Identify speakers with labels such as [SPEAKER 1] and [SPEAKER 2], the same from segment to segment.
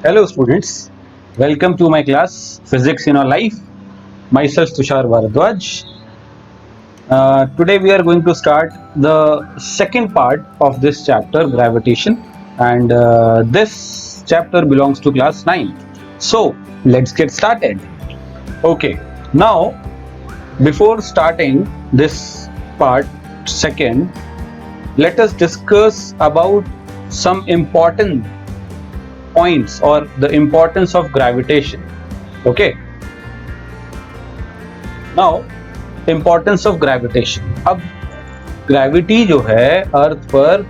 [SPEAKER 1] Hello students, welcome to my class Physics in our Life. Myself Tushar Bharadwaj. Today we are going to start the second part of this chapter, gravitation, and this chapter belongs to class 9. So let's get started. Okay, now before starting this part second, let us discuss about some important points or the importance of gravitation. Okay, now importance of gravitation. अब gravity जो है अर्थ पर,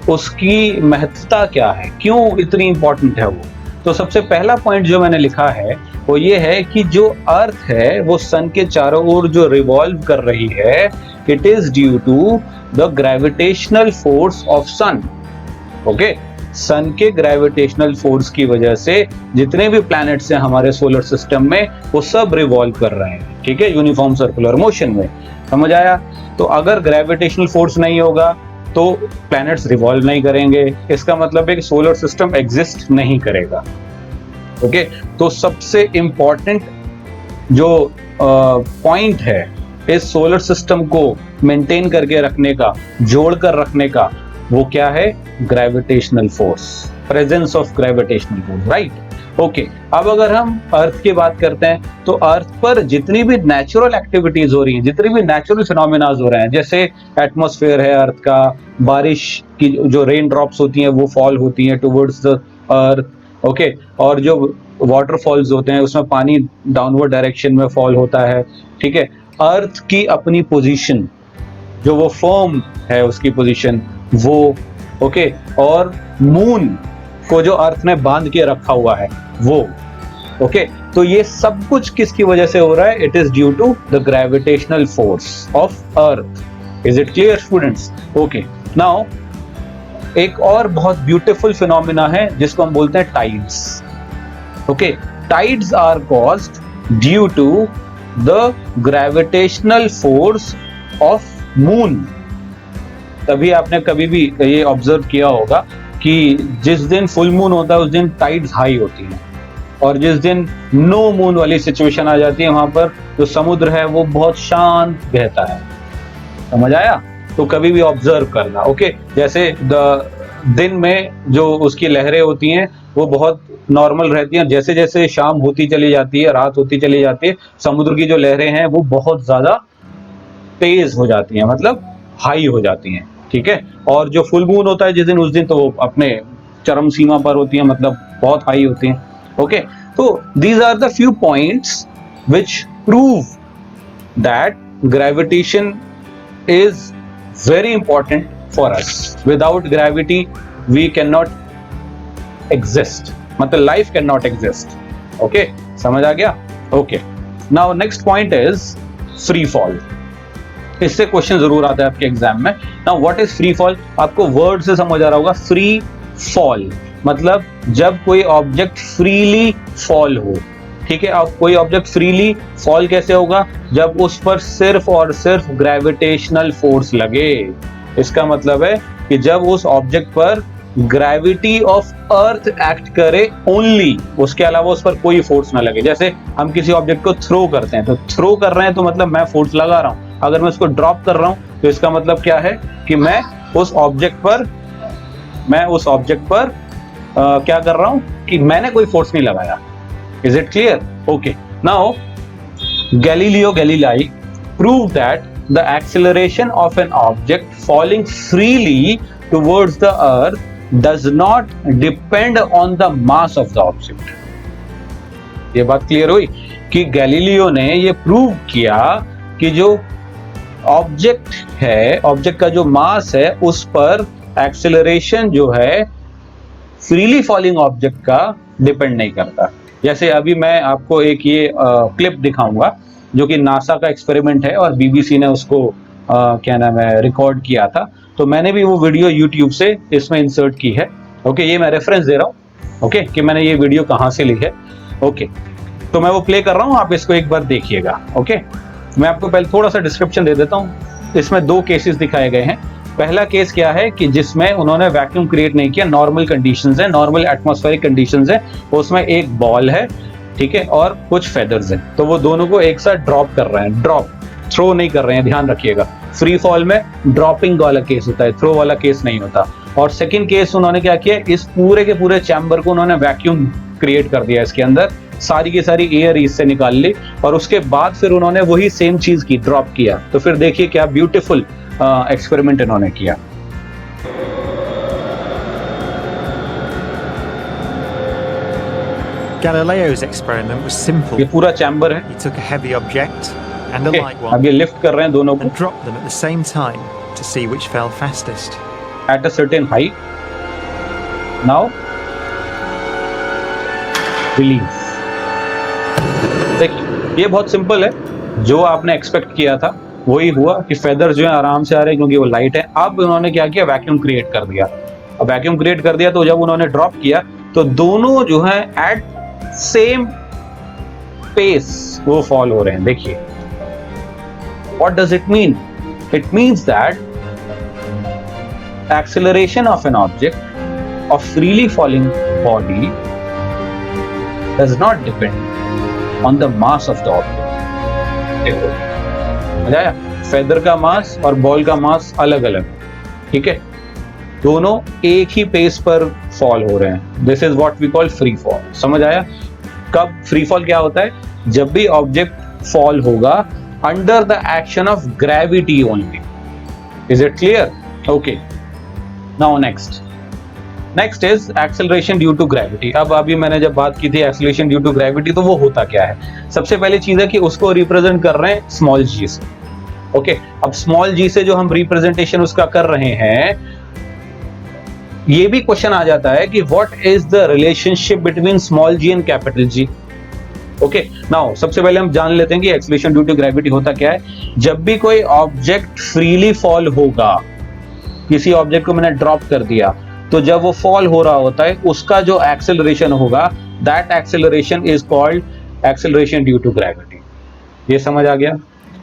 [SPEAKER 1] उसकी महत्वता क्या है, क्यों इतनी इंपॉर्टेंट है वो? तो सबसे पहला पॉइंट जो मैंने लिखा है वो ये है कि जो अर्थ है वो सन के चारों ओर जो रिवॉल्व कर रही है, it is due to the gravitational force of sun. Okay, sun के ग्रेविटेशनल फोर्स की वजह से जितने भी प्लैनेट्स हैं हमारे सोलर सिस्टम में वो सब रिवॉल्व कर रहे हैं. ठीक है, यूनिफॉर्म सर्कुलर मोशन में. समझ आया? तो अगर ग्रेविटेशनल फोर्स नहीं होगा तो प्लैनेट्स रिवॉल्व नहीं करेंगे. इसका मतलब है कि सोलर सिस्टम एग्जिस्ट नहीं करेगा. ओके, तो सबसे इंपॉर्टेंट जो पॉइंट है इस सोलर सिस्टम को मेंटेन करके रखने का, जोड़ कर रखने का, वो क्या है? Gravitational force, presence of gravitational force. Right. Okay, अब अगर हम अर्थ की बात करते हैं तो अर्थ पर जितनी भी नेचुरल एक्टिविटीज हो रही हैं, जितनी भी नेचुरल फिनोमेनाज हो रहे हैं, जैसे एटमॉस्फेयर है अर्थ का, बारिश की जो रेन ड्रॉप्स होती हैं वो फॉल होती हैं टुवर्ड्स द अर्थ. ओके, और जो वाटरफॉल्स होते हैं उसमें पानी डाउनवर्ड डायरेक्शन में फॉल होता है. ठीक है, अर्थ की अपनी पोजीशन जो वो फर्म है उसकी पोजीशन वो. ओके, और मून को जो अर्थ ने बांध के रखा हुआ है वो. ओके, तो ये सब कुछ किसकी वजह से हो रहा है? It is due to the gravitational force of earth. Is it clear students? Okay, now एक और बहुत ब्यूटीफुल फिनोमिना है जिसको हम बोलते हैं tides. Okay, tides are caused due to the gravitational force of moon. तभी आपने कभी भी ये ऑब्जर्व किया होगा कि जिस दिन फुल मून होता है उस दिन टाइड्स हाई होती हैं, और जिस दिन नो मून वाली सिचुएशन आ जाती है वहां पर जो समुद्र है वो बहुत शांत बहता है. समझ आया? तो कभी भी ऑब्जर्व करना. ओके, जैसे दिन में जो उसकी लहरें होती हैं वो बहुत नॉर्मल रहती हैं, जैसे जैसे शाम होती चली जाती है, रात होती चली जाती है, समुद्र की जो लहरें हैं वो बहुत ज्यादा तेज हो जाती हैं, मतलब हाई हो जाती हैं. ठीक है, और जो फुल मून होता है जिस दिन, उस दिन तो वो अपने चरम सीमा पर होती है, मतलब बहुत हाई होती हैं. ओके, तो these are the few points which prove that gravitation is very important for us. Without gravity we cannot exist, मतलब life cannot exist. Okay, समझ आ गया? Okay, now next point is free fall. इससे question जरूर आता है आपके exam में. Now what is free fall? आपको वर्ड से समझ आ रहा होगा. फ्री फॉल मतलब जब कोई ऑब्जेक्ट फ्रीली फॉल हो. ठीक है, अब कोई ऑब्जेक्ट फ्रीली फॉल कैसे होगा? जब उस पर सिर्फ और सिर्फ ग्रेविटेशनल फोर्स लगे. इसका मतलब है कि जब उस ऑब्जेक्ट पर ग्रेविटी ऑफ अर्थ एक्ट करे ओनली, उसके अलावा उस पर कोई फोर्स ना लगे. जैसे हम किसी ऑब्जेक्ट को थ्रो करते हैं, तो थ्रो कर रहे हैं तो मतलब मैं फोर्स लगा रहा हूं. अगर मैं उसको ड्रॉप कर रहा हूं तो इसका मतलब क्या है कि मैं उस ऑब्जेक्ट पर क्या कर रहा हूं कि मैंने कोई फोर्स नहीं लगाया. Is it clear? Okay. Now, Galileo Galilei proved that the acceleration of an object falling freely towards the Earth does not depend on the mass of the object. ये बात क्लियर हुई कि गैलीलियो ने ये prove किया कि जो object है, ऑब्जेक्ट का जो मास है उस पर एक्सेलरेशन जो है फ्रीली फॉलिंग ऑब्जेक्ट का डिपेंड नहीं करता. जैसे अभी मैं आपको एक ये क्लिप दिखाऊंगा जो कि नासा का एक्सपेरिमेंट है और बीबीसी ने उसको क्या नाम है रिकॉर्ड किया था. तो मैंने भी वो वीडियो यूट्यूब से इसमें इंसर्ट की है. ओके, ये मैं रेफरेंस दे रहा हूँ. ओके, कि मैंने ये वीडियो कहाँ से ली है. ओके, तो मैं वो प्ले कर रहा हूँ, आप इसको एक बार देखिएगा. ओके, मैं आपको पहले थोड़ा सा डिस्क्रिप्शन दे देता हूँ. इसमें दो केसेस दिखाए गए हैं. पहला केस क्या है कि जिसमें उन्होंने वैक्यूम क्रिएट नहीं किया, नॉर्मल कंडीशंस है, नॉर्मल एटमॉस्फेरिक कंडीशंस है, उसमें एक बॉल है, ठीक है, और कुछ फेदर्स हैं, तो वो दोनों को एक साथ ड्रॉप कर रहे हैं, ड्रॉप, थ्रो नहीं कर रहे हैं, ध्यान रखिएगा। फ्री फॉल में ड्रॉपिंग वाला केस होता है, थ्रो वाला केस नहीं होता। और सेकंड केस उन्होंने क्या किया, इस पूरे के पूरे चैम्बर को उन्होंने वैक्यूम क्रिएट कर दिया, इसके अंदर सारी की सारी एयर इससे निकाल ली, और उसके बाद फिर उन्होंने वही सेम चीज की, ड्रॉप किया। तो फिर देखिए क्या ब्यूटीफुल एक्सपेरिमेंट इन्होंने किया।
[SPEAKER 2] Galileo's experiment was simple.
[SPEAKER 1] ये पूरा चैम्बर है,
[SPEAKER 2] He took a heavy object and a light
[SPEAKER 1] अब ये
[SPEAKER 2] one
[SPEAKER 1] लिफ्ट कर रहे हैं दोनों को
[SPEAKER 2] and dropped them at the same time to see which fell fastest.
[SPEAKER 1] at a certain height. Now release. देखिए ये बहुत सिंपल है, जो आपने एक्सपेक्ट किया था वही हुआ कि फेदर जो है आराम से आ रहे हैं क्योंकि वो लाइट है। अब उन्होंने क्या किया, वैक्यूम क्रिएट कर दिया। अब वैक्यूम क्रिएट कर दिया तो जब उन्होंने ड्रॉप किया तो दोनों जो है एट सेम पेस वो फॉल हो रहे हैं। देखिए what does it mean? It means that acceleration of an object of freely falling body does not depend on the mass of the object. देखो समझ आया, फेदर का मास और बॉल का मास अलग अलग, ठीक है, दोनों एक ही पेस पर फॉल हो रहे हैं। This is what we call free fall. समझ आया? कब फ्री फॉल क्या होता है? जब भी ऑब्जेक्ट फॉल होगा under the action of gravity only. Is it clear? Okay, now next is acceleration due to gravity. अब अभी मैंने जब बात की थी एक्सेलरेशन ड्यू टू ग्रेविटी, तो वो होता क्या है? सबसे पहली चीज है कि उसको रिप्रेजेंट कर रहे हैं स्मॉल जी से। ओके, अब स्मॉल जी से जो हम रिप्रेजेंटेशन उसका कर रहे हैं, ये भी क्वेश्चन आ जाता है कि what is the relationship between small G and capital G. Okay, now सबसे पहले हम जान लेते हैं कि एक्सेलरेशन ड्यू टू ग्रेविटी होता क्या है। जब भी कोई ऑब्जेक्ट फ्रीली फॉल होगा, किसी ऑब्जेक्ट को मैंने ड्रॉप कर दिया, तो जब वो फॉल हो रहा होता है उसका जो एक्सेलरेशन होगा, that acceleration is called acceleration due to gravity. ये समझ आ गया?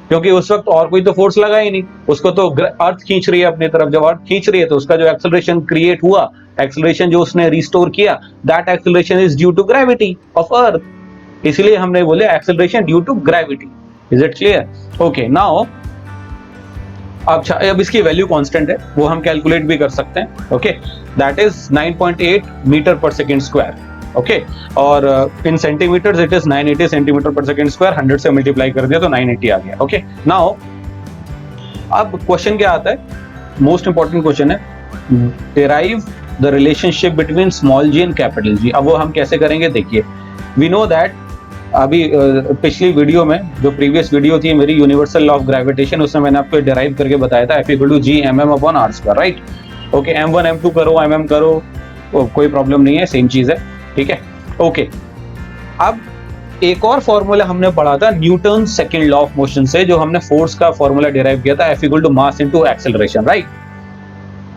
[SPEAKER 1] क्योंकि उस वक्त और कोई तो फोर्स लगा ही नहीं, उसको तो अर्थ खींच रही है अपनी तरफ। जब अर्थ खींच रही है तो उसका जो एक्सेलरेशन क्रिएट हुआ, एक्सेलरेशन जो उसने रिस्टोर किया, that acceleration is due to gravity of earth. इसलिए हमने बोले acceleration due to gravity. Is it clear? Okay, now अब इसकी वैल्यू कांस्टेंट है, वो हम कैलकुलेट भी कर सकते हैं। Okay, that is 9.8 metre per second square. Okay, और in centimetres it is 980 centimetre per second square. 100 से मल्टीप्लाई कर दिया तो 980 आ गया। ओके, नाउ अब क्वेश्चन क्या आता है? मोस्ट इंपॉर्टेंट क्वेश्चन है, derive the relationship between small G and capital G. अब वो हम कैसे करेंगे? देखिए, वी नो दैट अभी पिछली वीडियो में, जो प्रीवियस वीडियो थी मेरी यूनिवर्सल लॉ ऑफ ग्रेविटेशन, उसमें मैंने आपको डिराइव करके बताया था F = G/m/r², right? Okay, m1 m2 करो, mm करो, कोई प्रॉब्लम नहीं है, सेम चीज है, ठीक है। ओके, अब एक और फॉर्मूला हमने पढ़ा था Newton second law of motion से, जो हमने फोर्स का फॉर्मूला डिराइव किया था, F = mass into acceleration, right?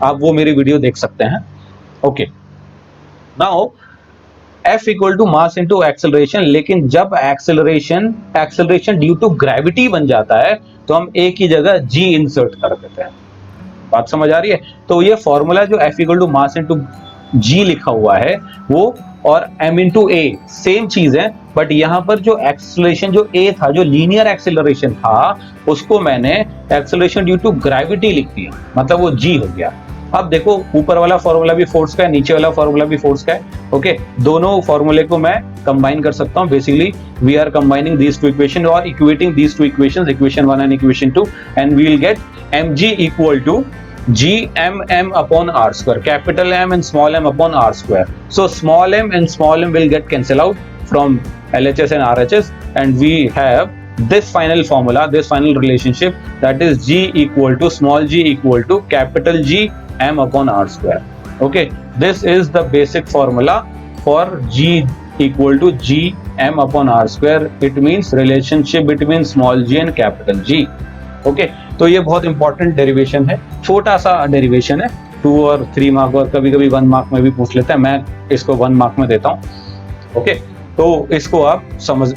[SPEAKER 1] आप वो मेरी वीडियो देख सकते हैं। Okay, now F = mass into acceleration, लेकिन जब एक्सेलरेशन ड्यू टू ग्रेविटी बन जाता है तो हम एक ही जगह G इंसर्ट कर देते हैं। बात समझ आ रही है? तो ये फॉर्मूला जो F = मास इनटू G लिखा हुआ है, वो और m × a सेम चीज है, बट यहां पर जो एक्सेलरेशन जो a था, जो लीनियर एक्सेलरेशन था, उसको मैंने एक्सेलरेशन ड्यू टू ग्रेविटी लिख दिया, मतलब वो G हो गया। अब देखो, ऊपर वाला फॉर्मूला भी फोर्स का है, नीचे वाला फॉर्मूला भी फोर्स का है। ओके, दोनों फॉर्मूले को मैं कंबाइन कर सकता हूं। Basically we are combining these two equation और equating these two equations, equation 1 and equation 2, and we will get mg = Gmm/r², capital M and small m upon r². So small m and small m will get cancel out from LHS and RHS, and we have this final formula, this final relationship, that is G = small g = capital G m/r². Okay, this is the basic formula for G = Gm/r². It means relationship between small g and capital G. Okay, तो ये बहुत important derivation है, छोटा सा derivation है, 2 और 3 mark और कभी कभी 1 मार्क में भी पूछ लेते हैं। मैं इसको 1 मार्क में देता हूँ। ओके, तो इसको आप समझ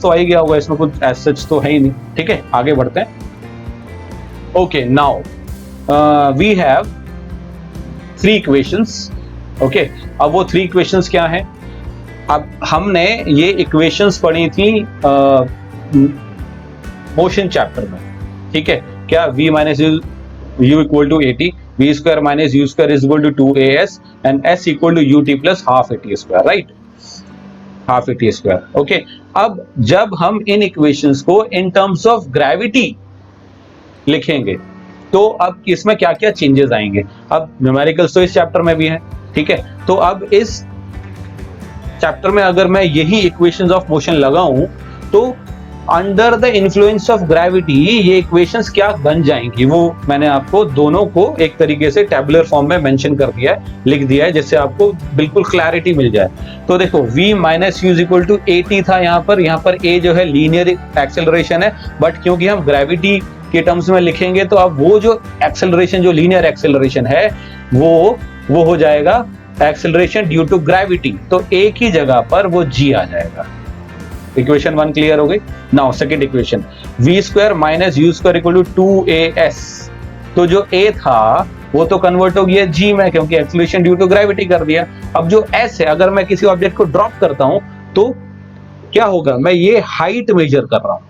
[SPEAKER 1] तो आ ही गया होगा, इसमें कुछ एज सच तो है ही नहीं। ठीक है, आगे बढ़ते हैं। Okay, now we have 3 equations. Okay, अब वो 3 इक्वेशंस क्या हैं? अब हमने ये इक्वेशंस पढ़ी थी मोशन चैप्टर में, ठीक है? क्या v minus u equal to at, v square minus u square is equal to 2as and s equal to ut plus half at square, right? Half at square. Okay, अब जब हम इन equations को in terms of gravity लिखेंगे तो अब इसमें क्या क्या चेंजेस आएंगे? अब न्यूमेरिकल्स तो इस चैप्टर में भी है, ठीक है? तो अब इस चैप्टर में अगर मैं यही इक्वेशंस ऑफ मोशन लगाऊं तो under the influence of gravity ये इक्वेशंस क्या बन जाएंगी, वो मैंने आपको दोनों को एक तरीके से टैबुलर फॉर्म में मेंशन कर दिया है, लिख दिया है, जिससे आपको बिल्कुल क्लैरिटी मिल जाए। तो देखो v minus u equal to at था यहाँ पर a जो है लीनियर एक्सेलरेशन है, बट क्योंकि हम ग्रेविटी के टर्म्स में लिखेंगे तो अब वो जो एक्सेलरेशन, जो लीनियर एक्सेलरेशन है, वो हो जाएगा एक्सेलरेशन ड्यू टू ग्रेविटी। तो a की जगह पर वो g आ जाएगा। इक्वेशन 1 क्लियर हो गई। Now second equation, v square minus u square equal to 2as। तो जो a था वो तो कन्वर्ट हो गया g में, क्योंकि एक्सेलरेशन ड्यू टू ग्रेविटी कर दिया। अब जो s है, अगर मैं किसी ऑब्जेक्ट को ड्रॉप करता हूं तो क्या होगा? मैं ये हाइट मेजर कर रहा हूं,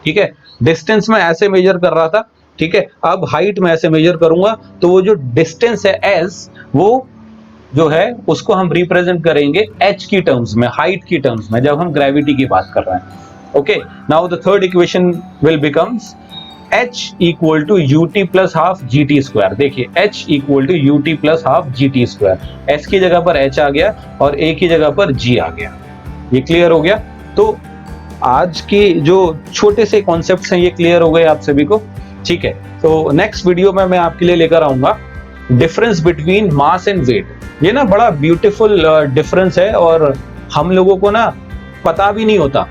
[SPEAKER 1] ठीक है? डिस्टेंस में ऐसे मेजर कर रहा था, ठीक है? अब हाइट में ऐसे मेजर करूंगा तो वो जो डिस्टेंस है s, वो जो है उसको हम रिप्रेजेंट करेंगे h की टर्म्स में, हाइट की टर्म्स में, जब हम ग्रेविटी की बात कर रहे हैं। Okay, now the third equation will becomes h equal to ut plus half gt square. देखिए h equal to ut plus half gt square, s की जगह पर h आ गया और a की जगह पर g आ गया। ये क्लियर हो गया? तो आज के जो छोटे से कॉन्सेप्ट्स हैं ये क्लियर हो गए आप सभी को, ठीक है? तो नेक्स्ट वीडियो में मैं आपके लिए लेकर आऊंगा difference between mass and weight. ये ना बड़ा ब्यूटीफुल डिफरेंस है और हम लोगों को ना पता भी नहीं होता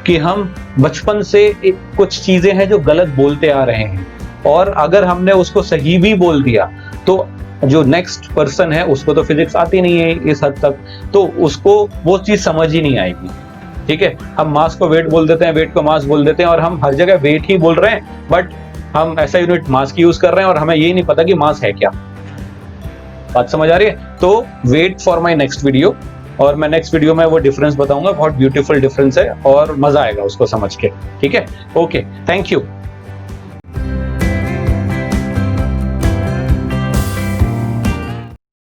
[SPEAKER 1] कि हम बचपन से कुछ चीजें हैं जो गलत बोलते आ रहे हैं, और अगर हमने उसको सही भी बोल दिया तो जो नेक्स्ट पर्सन है उसको तो फिजिक्स आती नहीं है इस हद तक, तो उसको वो चीज समझ ही नहीं आएगी, ठीक है? हम मास को वेट बोल देते हैं, वेट को मास बोल देते हैं, और हम हर जगह वेट ही बोल रहे हैं, बट हम ऐसा यूनिट मास की यूज कर रहे हैं और हमें यही नहीं पता कि मास है क्या। बात समझ आ रही है? तो wait for my next video, और मैं नेक्स्ट वीडियो में वो डिफरेंस बताऊंगा। बहुत ब्यूटीफुल डिफरेंस है और मजा आएगा उसको समझ के, ठीक है? Okay, thank you.